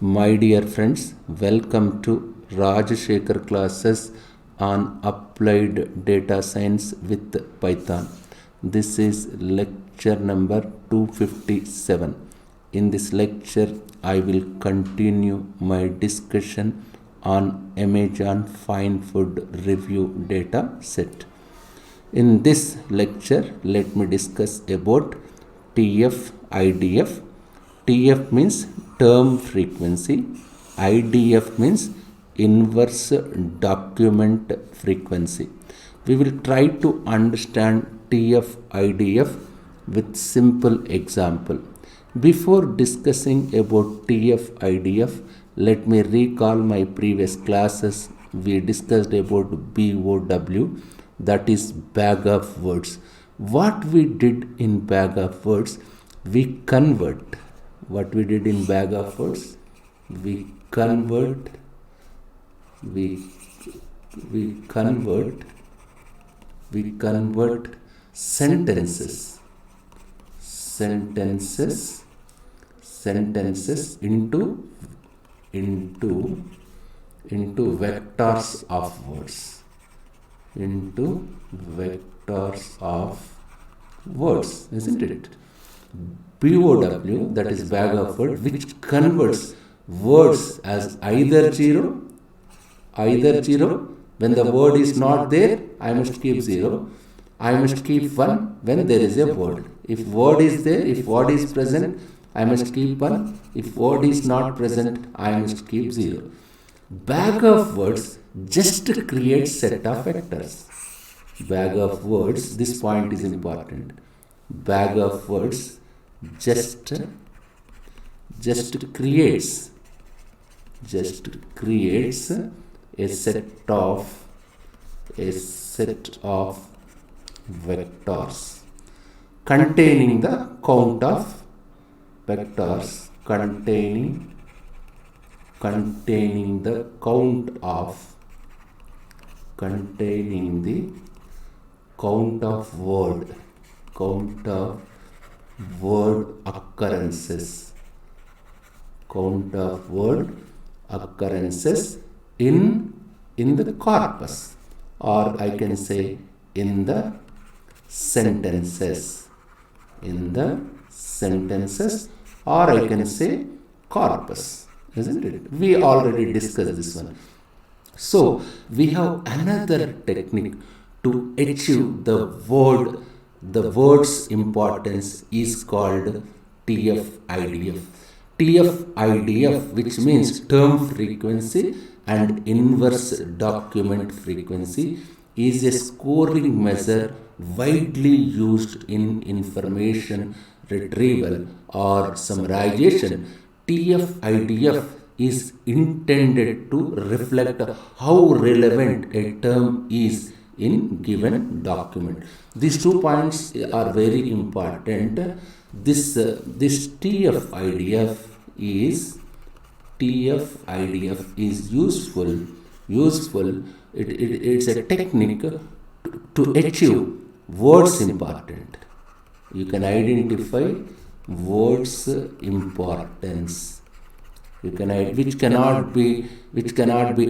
My dear friends, welcome to Rajashekhar classes on applied data science with Python. This is lecture number 257. In this lecture, I will continue my discussion on Amazon Fine Food Review data set. In this lecture, let me discuss about TF, IDF. TF means term frequency, IDF means inverse document frequency. We will try to understand TF, IDF with simple example. Before discussing about TF, IDF, let me recall my previous classes. We discussed about BOW, that is bag of words. What we did in bag of words, we convert. What we did in bag of words, we convert sentences into vectors of words, isn't it? BOW, that is bag of words, which converts words as either zero. When the word is not there, I must keep 0. I must keep 1 when there is a word. If word is there, if word is present, I must keep 1. If word is not present, I must keep 0. Bag of words just creates set of vectors. Bag of words, this point is important. Bag of words just creates a set of vectors containing the count of vectors, containing the count of word occurrences, in the corpus, or I can say in the sentences, or I can say corpus, isn't it? We already discussed this one. So we have another technique to achieve the word's importance is called TF-IDF. TF-IDF, which means term frequency and inverse document frequency, is a scoring measure widely used in information retrieval or summarization. TF-IDF is intended to reflect how relevant a term is in given document. These 2 points are very important. This TF-IDF is useful. It's a technique to achieve words important. You can identify words importance. Which cannot be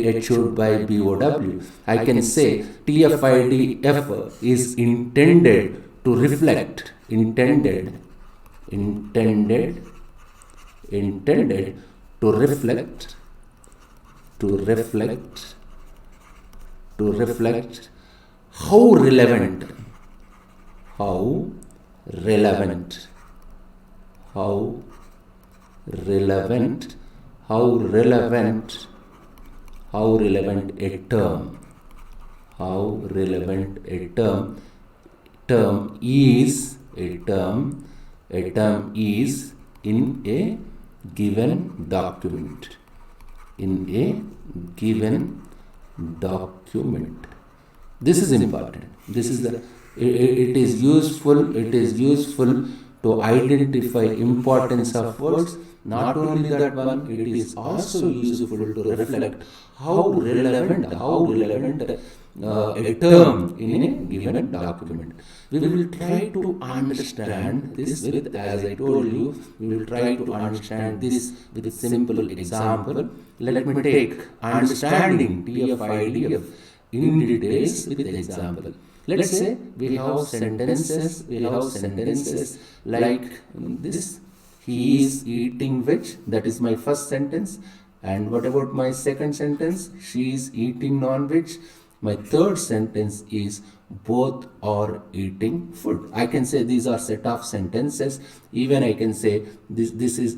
achieved by BOW. I can say TF-IDF is intended to reflect how relevant a term is in a given document. This is important. It is useful to identify importance of words Not only that one, it is also useful to reflect how relevant a term in a given document. We will try to understand this with, as I told you, we will try to understand this with a simple example. Let me take understanding TF-IDF in details with example. Let's say we have sentences like this: he is eating veg, that is my first sentence. And what about my second sentence? She is eating non-veg. My third sentence is both are eating food. I can say these are set of sentences. Even I can say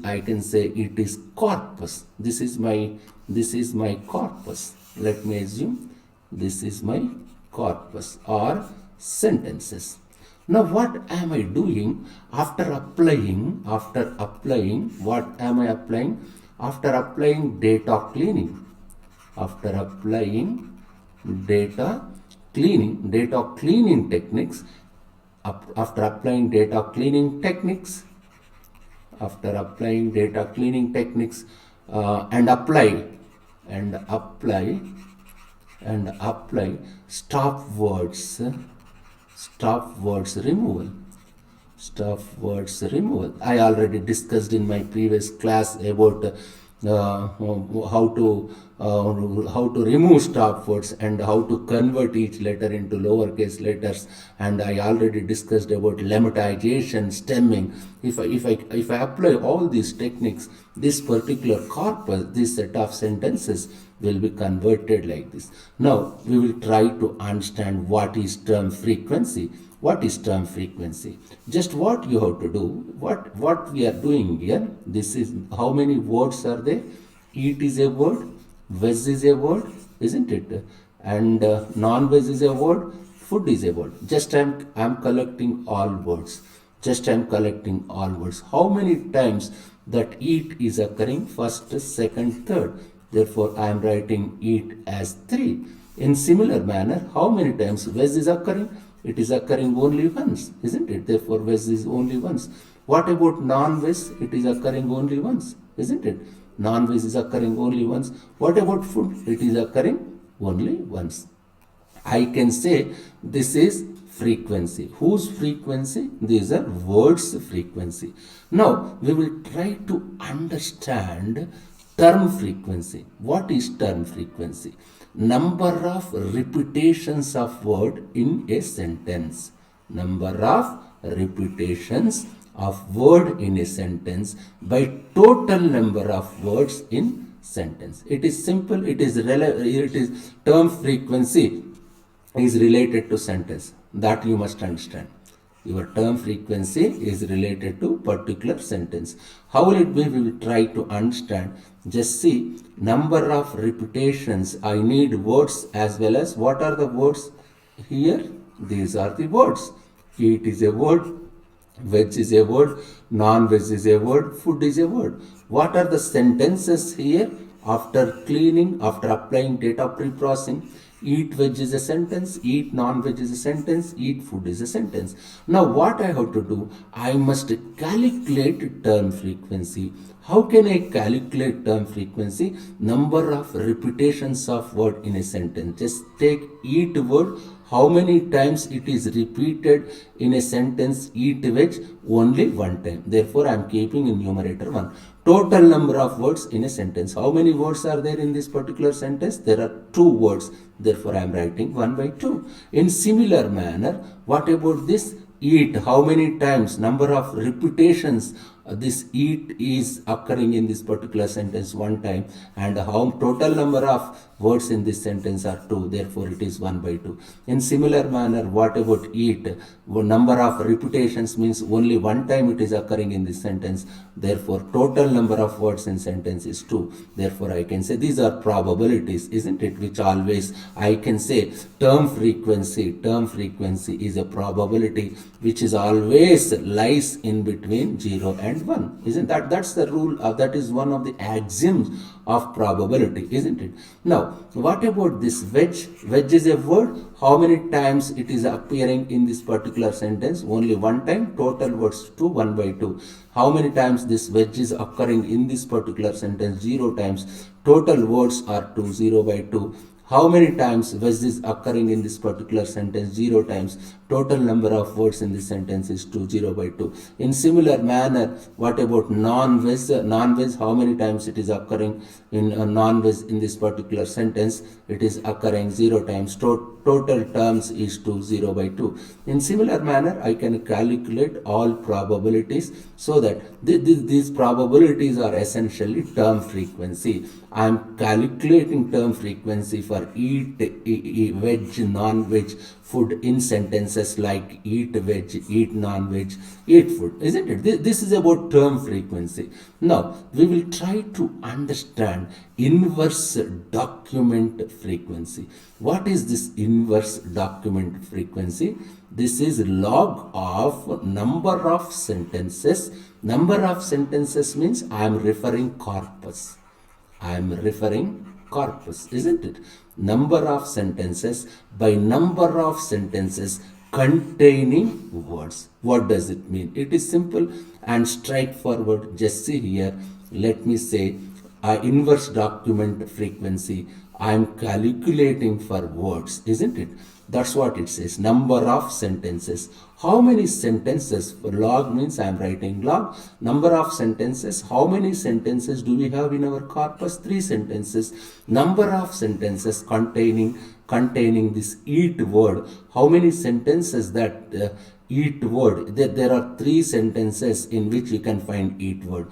I can say it is corpus. This is my corpus. Let me assume this is my corpus or sentences. Now what am I doing after applying? What am I applying? After applying data cleaning. After applying data cleaning techniques. After applying data cleaning techniques. And apply stop words removal. I already discussed in my previous class about how to remove stop words and how to convert each letter into lowercase letters, and I already discussed about lemmatization, stemming. If I apply all these techniques, this particular corpus, this set of sentences will be converted like this. Now we will try to understand what is term frequency. Just what you have to do, what we are doing here. This is how many words are there. Eat is a word, veg is a word, isn't it? And non-veg is a word, food is a word. Just I'm collecting all words. How many times that eat is occurring? First, second, third. Therefore, I am writing eat as 3. In similar manner, how many times veg is occurring? It is occurring only once, isn't it? Therefore, veg is only once. What about non-veg? It is occurring only once, isn't it? Non-veg is occurring only once. What about food? It is occurring only once. I can say this is frequency. Whose frequency? These are words frequency. Now, we will try to understand term frequency. What is term frequency? Number of repetitions of word in a sentence. Number of repetitions of word in a sentence by total number of words in sentence. It is simple. It is term frequency is related to sentence. That you must understand. Your term frequency is related to particular sentence. How will it be? We will try to understand. Just see, number of repetitions. I need words as well as what are the words here? These are the words. Eat is a word, veg is a word, non-veg is a word, food is a word. What are the sentences here? After cleaning, after applying data pre-processing, eat veg is a sentence, eat non-veg is a sentence, eat food is a sentence. Now what I have to do? I must calculate term frequency. How can I calculate term frequency? Number of repetitions of word in a sentence. Just take eat word. How many times it is repeated in a sentence? Eat veg only one time. Therefore, I am keeping in numerator 1. Total number of words in a sentence. How many words are there in this particular sentence? There are 2 words. Therefore, I am writing 1 by 2. In similar manner, what about this? Eat. How many times? Number of repetitions. This eat is occurring in this particular sentence 1 time, and how total number of words in this sentence are 2. Therefore, it is 1 by 2. In similar manner, what about eat? Number of repetitions means only 1 time it is occurring in this sentence. Therefore, total number of words in sentence is 2. Therefore, I can say these are probabilities, isn't it? Which always I can say term frequency. Term frequency is a probability which is always lies in between 0 and and 1. Isn't that? That's the rule. That is one of the axioms of probability, isn't it? Now, what about this wedge? Wedge is a word. How many times it is appearing in this particular sentence? Only one time. Total words 2, 1 by 2. How many times this wedge is occurring in this particular sentence? 0 times. Total words are 2, 0 by 2. How many times wedge is occurring in this particular sentence? 0 times. Total number of words in this sentence is 2, 0 by 2. In similar manner, what about non-wedge? Non-wedge, how many times it is occurring in non-wedge in this particular sentence? It is occurring 0 times. Total terms is 2, 0 by 2. In similar manner, I can calculate all probabilities so that these probabilities are essentially term frequency. I am calculating term frequency for eat veg, non-veg food in sentences like eat veg, eat non-veg, eat food, isn't it? This is about term frequency. Now, we will try to understand inverse document frequency. What is this inverse document frequency? This is log of number of sentences. Number of sentences means I am referring corpus. I am referring corpus, isn't it? Number of sentences by number of sentences containing words. What does it mean? It is simple and straightforward. Just see here. Let me say inverse document frequency. I am calculating for words, isn't it? That's what it says. Number of sentences. How many sentences? Log means I am writing log. Number of sentences. How many sentences do we have in our corpus? 3 sentences. Number of sentences containing this eat word. How many sentences that eat word? There are 3 sentences in which you can find eat word.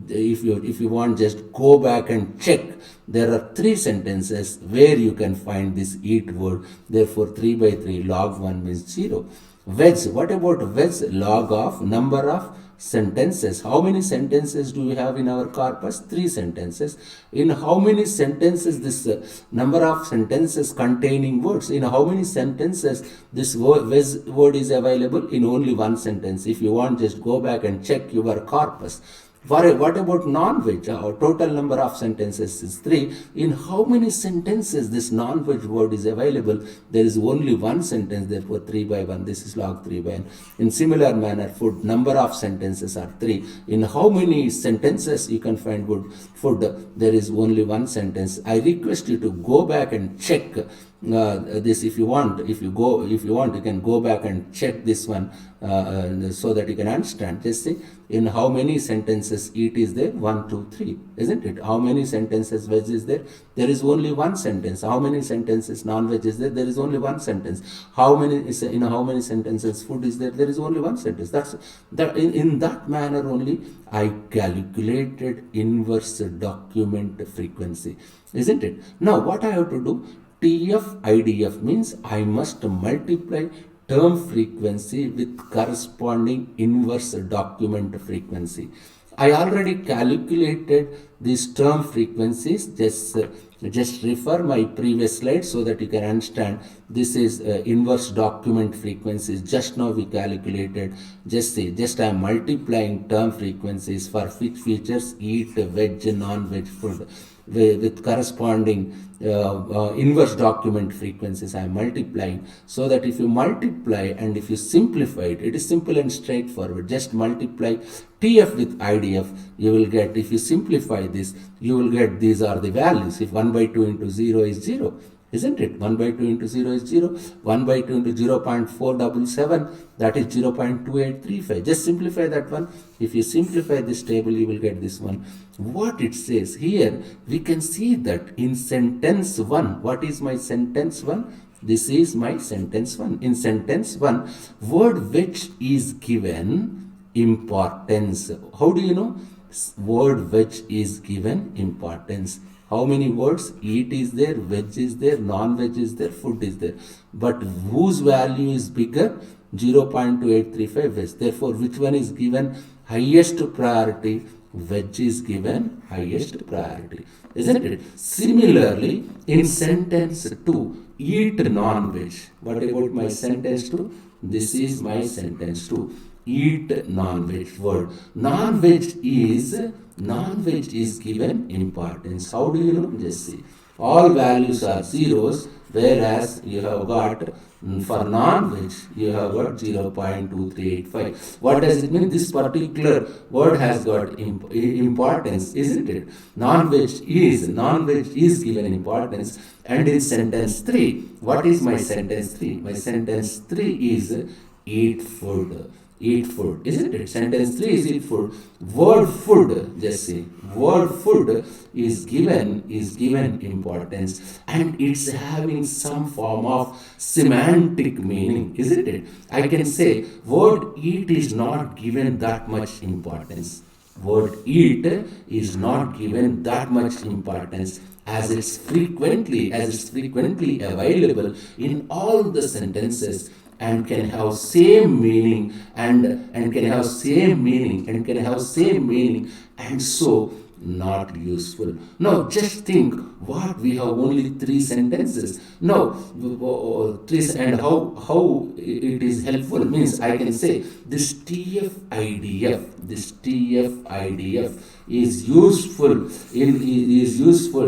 If you want, just go back and check. There are 3 sentences where you can find this eat word. Therefore, 3 by 3 log 1 means 0. Wedge. What about wedge? Log of number of sentences. How many sentences do we have in our corpus? 3 sentences. In how many sentences this number of sentences containing words? In how many sentences this word is available? In only 1 sentence. If you want, just go back and check your corpus. What about non-veg? Our total number of sentences is 3. In how many sentences this non-veg word is available? There is only 1 sentence, therefore 3 by 1. This is log 3 by 1. In similar manner, food, number of sentences are 3. In how many sentences you can find food? There is only 1 sentence. I request you to go back and check this. If you want, you can go back and check this one so that you can understand. Just see, in how many sentences eat is there? 1, 2, 3, isn't it? How many sentences veg is there? There is only 1 sentence. How many sentences non-veg is there? There is only 1 sentence. How many sentences food is there? There is only 1 sentence. In that manner only I calculated inverse document frequency, isn't it? Now what I have to do? TF IDF means I must multiply term frequency with corresponding inverse document frequency. I already calculated these term frequencies. Just refer my previous slide so that you can understand. This is inverse document frequencies. Just now we calculated. Just I am multiplying term frequencies for features eat, veg, non-veg food with corresponding inverse document frequencies. I am multiplying, so that if you multiply and if you simplify it, it is simple and straightforward. Just multiply TF with IDF, you will get, if you simplify this, you will get these are the values. If 1 by 2 into 0 is 0, isn't it? 1 by 2 into 0 is 0. 1 by 2 into 0.477, that is 0.2835. Just simplify that one. If you simplify this table, you will get this one. What it says here, we can see that in sentence 1, what is my sentence 1? This is my sentence 1. In sentence 1, word which is given importance. How do you know? Word which is given importance. How many words? Eat is there, veg is there, non-veg is there, food is there. But whose value is bigger? 0.2835 veg. Therefore, which one is given highest priority? Veg is given highest priority, isn't it? Similarly, in sentence 2, eat non-veg. What about my sentence 2? This is my sentence 2. eat non-veg word. Non-veg is given importance. How do you know? Just see. All values are zeros, whereas you have got for non-veg you have got 0.2385. What does it mean? This particular word has got importance, isn't it? Non-veg is given importance. And in sentence 3, what is my sentence 3? My sentence 3 is eat food. Eat food, isn't it? Sentence 3 is eat food. Word food, just see. Word food is given importance, and it's having some form of semantic meaning, isn't it? I can say word eat is not given that much importance. Word eat is not given that much importance, as it's frequently available in all the sentences, and can have same meaning and can have same meaning and so not useful. Now just think, what we have only 3 sentences. Now three, and how it is helpful means I can say this TF-IDF is useful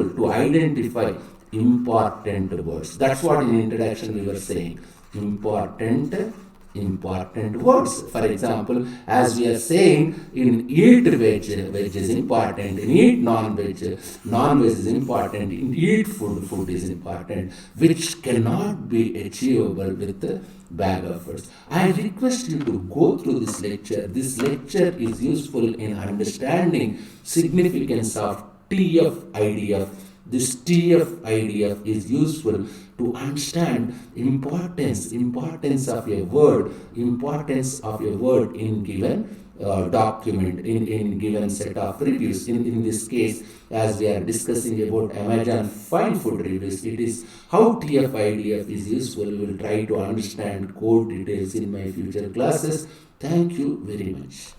to identify important words. That's what in introduction we were saying. Important words. For example, as we are saying, in eat veg is important, in eat non-veg is important, in eat food is important, which cannot be achievable with a bag of words. I request you to go through this lecture. This lecture is useful in understanding significance of TF-IDF. This TF-IDF is useful to understand importance of a word in given document, in given set of reviews. In this case, as we are discussing about Amazon fine food reviews, it is how TF-IDF is useful. We will try to understand code details in my future classes. Thank you very much.